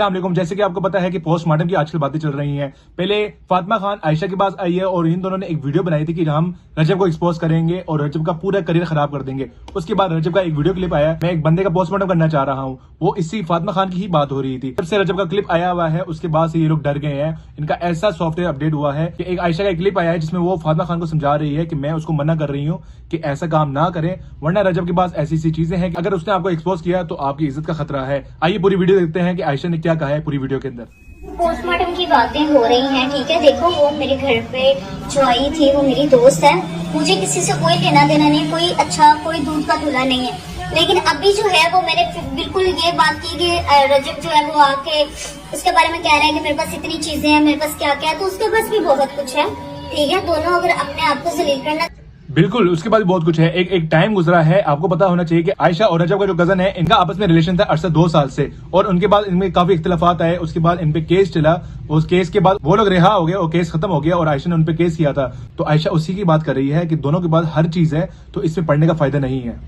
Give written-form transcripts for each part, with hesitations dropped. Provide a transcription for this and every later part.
अस्सलाम वालेकुम। जैसे कि आपको पता है कि पोस्टमार्टम की आजकल बातें चल रही हैं। पहले फातिमा खान आयशा के पास आई है और इन दोनों ने एक वीडियो बनाई थी कि हम रजब को एक्सपोज करेंगे और रजब का पूरा करियर खराब कर देंगे। उसके बाद रजब का एक वीडियो क्लिप आया, मैं एक बंदे का पोस्टमार्टम करना चाह रहा हूँ, वो इसी फातिमा खान की ही बात हो रही थी। जब से रजब का क्लिप आया हुआ है उसके बाद से ये लोग डर गए हैं। इनका ऐसा सॉफ्टवेयर अपडेट हुआ है कि एक आयशा का क्लिप आया है जिसमें वो फातिमा खान को समझा रही है कि मैं उसको मना कर रही हूँ कि ऐसा काम ना करें, वरना रजब के पास ऐसी सी चीजें हैं कि अगर उसने आपको एक्सपोज किया तो आपकी इज्जत का खतरा है। आइए पूरी वीडियो देखते हैं कि आयशा ने क्या कहा है पूरी वीडियो के अंदर। पोस्टमार्टम की बातें हो रही हैं, ठीक है। देखो वो मेरे घर पे जो आई थी वो मेरी दोस्त है, मुझे किसी से कोई लेना देना नहीं, कोई अच्छा कोई दूध का धुला नहीं है। लेकिन अभी जो है वो मैंने बिल्कुल ये बात की कि रजब जो है वो आके उसके बारे में कह रहा है कि मेरे पास इतनी चीजें हैं, मेरे पास क्या क्या है, तो उसके पास भी बहुत कुछ है, ठीक है। दोनों अगर अपने आप को जलील करना, बिल्कुल उसके बाद बहुत कुछ है। एक टाइम गुजरा है, आपको पता होना चाहिए कि आयशा और रजब का जो कजन है इनका आपस में रिलेशन था अरसा 2 साल से, और उनके बाद इनमें काफी इख्तिलाफात आए। उसके बाद इन पे केस चला, उस केस के बाद वो लोग रिहा हो गए और केस खत्म हो गया और आयशा ने उन पे केस किया था। तो आयशा उसी की बात कर रही है कि दोनों के बाद हर चीज है, तो इसमें पढ़ने का फायदा नहीं है।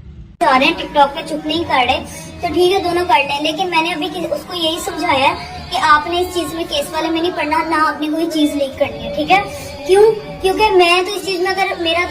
जा रहे हैं टिकटॉक पे चुप नहीं कर रहे, तो ठीक है दोनों कर लें। लेकिन मैंने अभी उसको यही समझाया है कि आपने इस चीज में केस वाले में नहीं पढ़ना, ना आपने कोई चीज लीक करनी है, ठीक है। क्यों? क्योंकि मैं तो इस चीज में अगर मेरा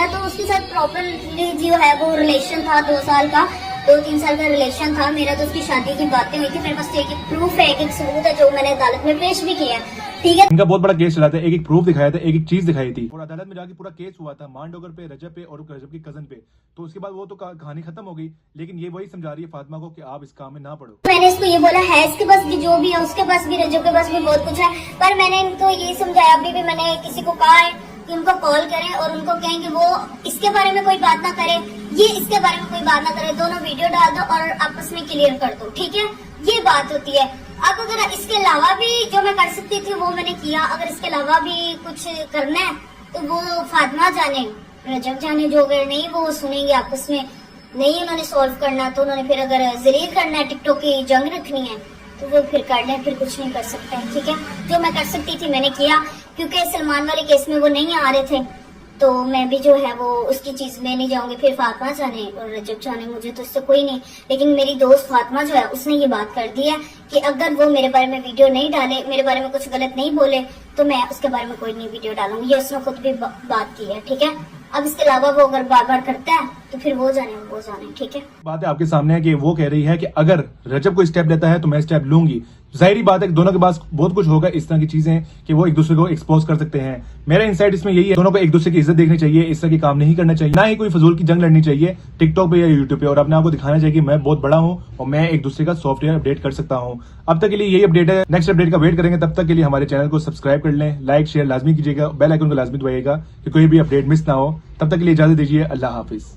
तो उसके साथ प्रॉपरली जो है वो रिलेशन था 2 साल का, 2-3 साल का रिलेशन था मेरा, तो उसकी शादी की बातें हुई थी। मेरे पास एक प्रूफ है, एक सबूत है जो मैंने अदालत में पेश भी किया, ठीक है। इनका बहुत बड़ा केस चला था, एक प्रूफ दिखाया था, एक चीज दिखाई थी और अदालत में जाके पूरा केस हुआ था मांडोगर पे, रजब पे और रजब की कजन पे। तो उसके बाद वो तो कहानी खत्म हो गई, लेकिन ये वही समझा रही है फातिमा को कि आप इस काम में ना पड़ो। मैंने इसको ये बोला है इसके पास भी जो भी है, उसके पास भी, रजब के पास भी बहुत कुछ है, पर मैंने इनको ये समझाया, अभी भी मैंने किसी को कहा है कि उनको कॉल करें और उनको कहें कि वो इसके बारे में कोई बात ना करे, ये इसके बारे में कोई बात ना करे, दोनों वीडियो डाल दो और आपस में क्लियर कर दो, ठीक है। ये बात होती है। अब अगर इसके अलावा भी जो मैं कर सकती थी वो मैंने किया, अगर इसके अलावा भी कुछ करना है तो वो फातिमा जाने, रजब जाने, जो अगर नहीं वो सुनेंगे आपस में, नहीं उन्होंने सॉल्व करना तो उन्होंने फिर अगर जलील करना है, टिकटॉक की जंग रखनी है तो वो फिर कर लें, फिर कुछ नहीं कर सकते हैं, ठीक है। जो मैं कर सकती थी मैंने किया, क्योंकि सलमान वाले केस में वो नहीं आ रहे थे तो मैं भी जो है वो उसकी चीज में नहीं जाऊंगी। फिर फातिमा जाने और रजब जाने, मुझे तो इससे कोई नहीं, लेकिन मेरी दोस्त फातिमा जो है उसने ये बात कर दी है कि अगर वो मेरे बारे में वीडियो नहीं डाले, मेरे बारे में कुछ गलत नहीं बोले, तो मैं उसके बारे में कोई नहीं वीडियो डालूंगी। ये उसने खुद भी बात की है, ठीक है। अब इसके अलावा वो अगर बार बार करता है तो फिर वो जाने, ठीक है। बात है आपके सामने है कि वो कह रही है कि अगर रजब को स्टेप लेता है तो मैं स्टेप लूंगी। जाहिर बात है कि दोनों के पास बहुत कुछ होगा इस तरह की चीजें कि वो एक दूसरे को एक्सपोज कर सकते हैं। मेरा इनसाइट इसमें यही है, दोनों को एक दूसरे की इज्जत देखनी चाहिए, इस तरह के काम नहीं करना चाहिए, ना ही कोई फजूल की जंग लड़नी चाहिए टिकटॉक पे या यूट्यूब पे, और अपने आप को दिखाना चाहिए कि मैं बहुत बड़ा हूं और मैं एक दूसरे का सॉफ्टवेयर अपडेट कर सकता हूं। अब तक के लिए यही अपडेट है, नेक्स्ट अपडेट का वेट करेंगे। तब तक के लिए हमारे चैनल को सब्सक्राइब कर लें, लाइक शेयर लाजमी कीजिएगा, बेल आइकन को लाजमी दबाइएगा कि कोई भी अपडेट मिस ना हो। तब तक के लिए इजाजत दीजिए, अल्लाह हाफिज।